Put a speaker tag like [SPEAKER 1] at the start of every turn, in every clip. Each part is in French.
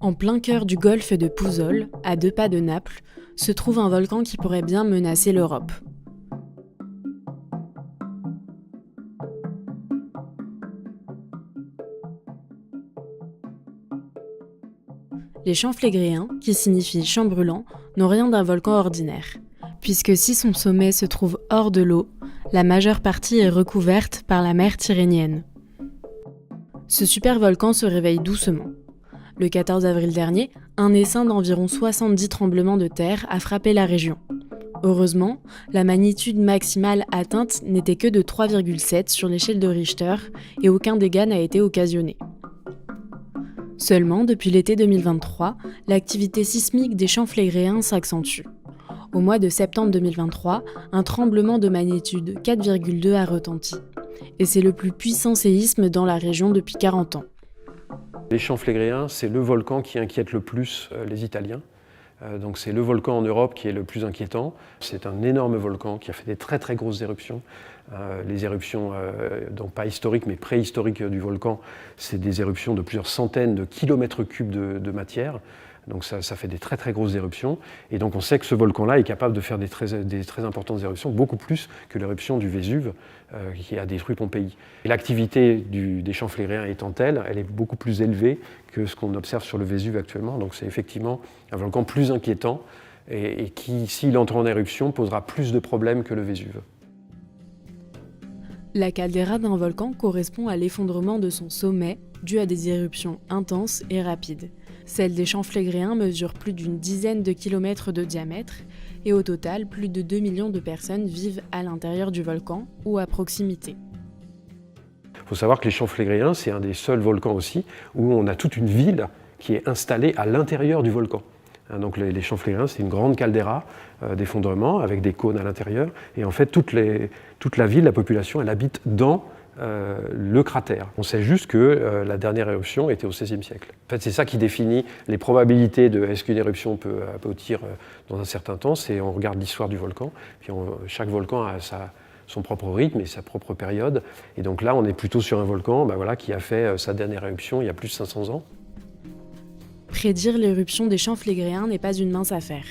[SPEAKER 1] En plein cœur du golfe de Pouzol, à 2 pas de Naples, se trouve un volcan qui pourrait bien menacer l'Europe. Les champs flégréens, qui signifient champ brûlant, n'ont rien d'un volcan ordinaire, puisque si son sommet se trouve hors de l'eau, la majeure partie est recouverte par la mer Tyrrhénienne. Ce supervolcan se réveille doucement. Le 14 avril dernier, un essaim d'environ 70 tremblements de terre a frappé la région. Heureusement, la magnitude maximale atteinte n'était que de 3,7 sur l'échelle de Richter et aucun dégât n'a été occasionné. Seulement, depuis l'été 2023, l'activité sismique des champs flégréens s'accentue. Au mois de septembre 2023, un tremblement de magnitude 4,2 a retenti. Et c'est le plus puissant séisme dans la région depuis 40 ans.
[SPEAKER 2] Les champs flégréens, c'est le volcan qui inquiète le plus les Italiens. Donc c'est le volcan en Europe qui est le plus inquiétant. C'est un énorme volcan qui a fait des très très grosses éruptions. Les éruptions, donc pas historiques mais préhistoriques du volcan, c'est des éruptions de plusieurs centaines de kilomètres cubes de matière. Donc ça fait des très très grosses éruptions. Et donc on sait que ce volcan-là est capable de faire des très importantes éruptions, beaucoup plus que l'éruption du Vésuve qui a détruit Pompéi. Et l'activité des champs flégréens étant telle, elle est beaucoup plus élevée que ce qu'on observe sur le Vésuve actuellement. Donc c'est effectivement un volcan plus inquiétant et qui, s'il entre en éruption, posera plus de problèmes que le Vésuve.
[SPEAKER 1] La caldeira d'un volcan correspond à l'effondrement de son sommet dû à des éruptions intenses et rapides. Celle des champs flégréens mesure plus d'une dizaine de kilomètres de diamètre et au total, plus de 2 millions de personnes vivent à l'intérieur du volcan ou à proximité.
[SPEAKER 2] Il faut savoir que les champs flégréens, c'est un des seuls volcans aussi où on a toute une ville qui est installée à l'intérieur du volcan. Donc les champs flégréens, c'est une grande caldeira d'effondrement avec des cônes à l'intérieur. Et en fait, toute la ville, la population, elle habite dans le cratère. On sait juste que la dernière éruption était au XVIe siècle. En fait, c'est ça qui définit les probabilités de est-ce qu'une éruption peut aboutir dans un certain temps. C'est on regarde l'histoire du volcan. Puis chaque volcan a son propre rythme et sa propre période. Et donc là, on est plutôt sur un volcan qui a fait sa dernière éruption il y a plus de 500 ans.
[SPEAKER 1] Prédire l'éruption des champs flégréens n'est pas une mince affaire.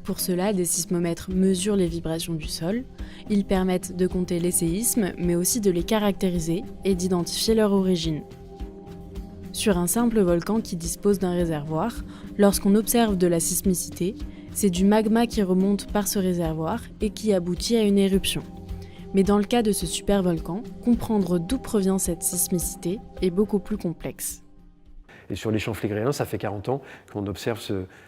[SPEAKER 1] Pour cela, des sismomètres mesurent les vibrations du sol. Ils permettent de compter les séismes, mais aussi de les caractériser et d'identifier leur origine. Sur un simple volcan qui dispose d'un réservoir, lorsqu'on observe de la sismicité, c'est du magma qui remonte par ce réservoir et qui aboutit à une éruption. Mais dans le cas de ce supervolcan, comprendre d'où provient cette sismicité est beaucoup plus complexe.
[SPEAKER 2] Et sur les champs flégréens, ça fait 40 ans qu'on observe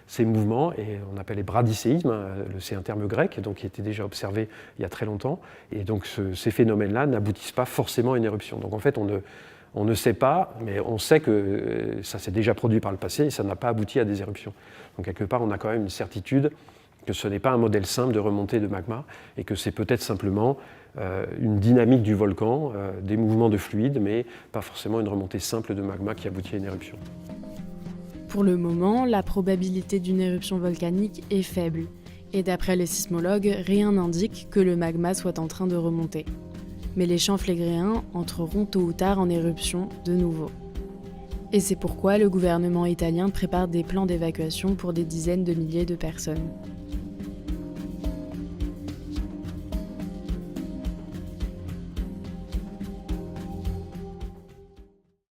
[SPEAKER 2] ces mouvements et on appelle les bradyséismes, c'est un terme grec donc qui était déjà observé il y a très longtemps. Et donc ces phénomènes-là n'aboutissent pas forcément à une éruption. Donc en fait, on ne sait pas, mais on sait que ça s'est déjà produit par le passé et ça n'a pas abouti à des éruptions. Donc quelque part, on a quand même une certitude que ce n'est pas un modèle simple de remontée de magma et que c'est peut-être simplement une dynamique du volcan, des mouvements de fluide, mais pas forcément une remontée simple de magma qui aboutit à une éruption.
[SPEAKER 1] Pour le moment, la probabilité d'une éruption volcanique est faible, et d'après les sismologues, rien n'indique que le magma soit en train de remonter. Mais les champs flégréens entreront tôt ou tard en éruption de nouveau. Et c'est pourquoi le gouvernement italien prépare des plans d'évacuation pour des dizaines de milliers de personnes.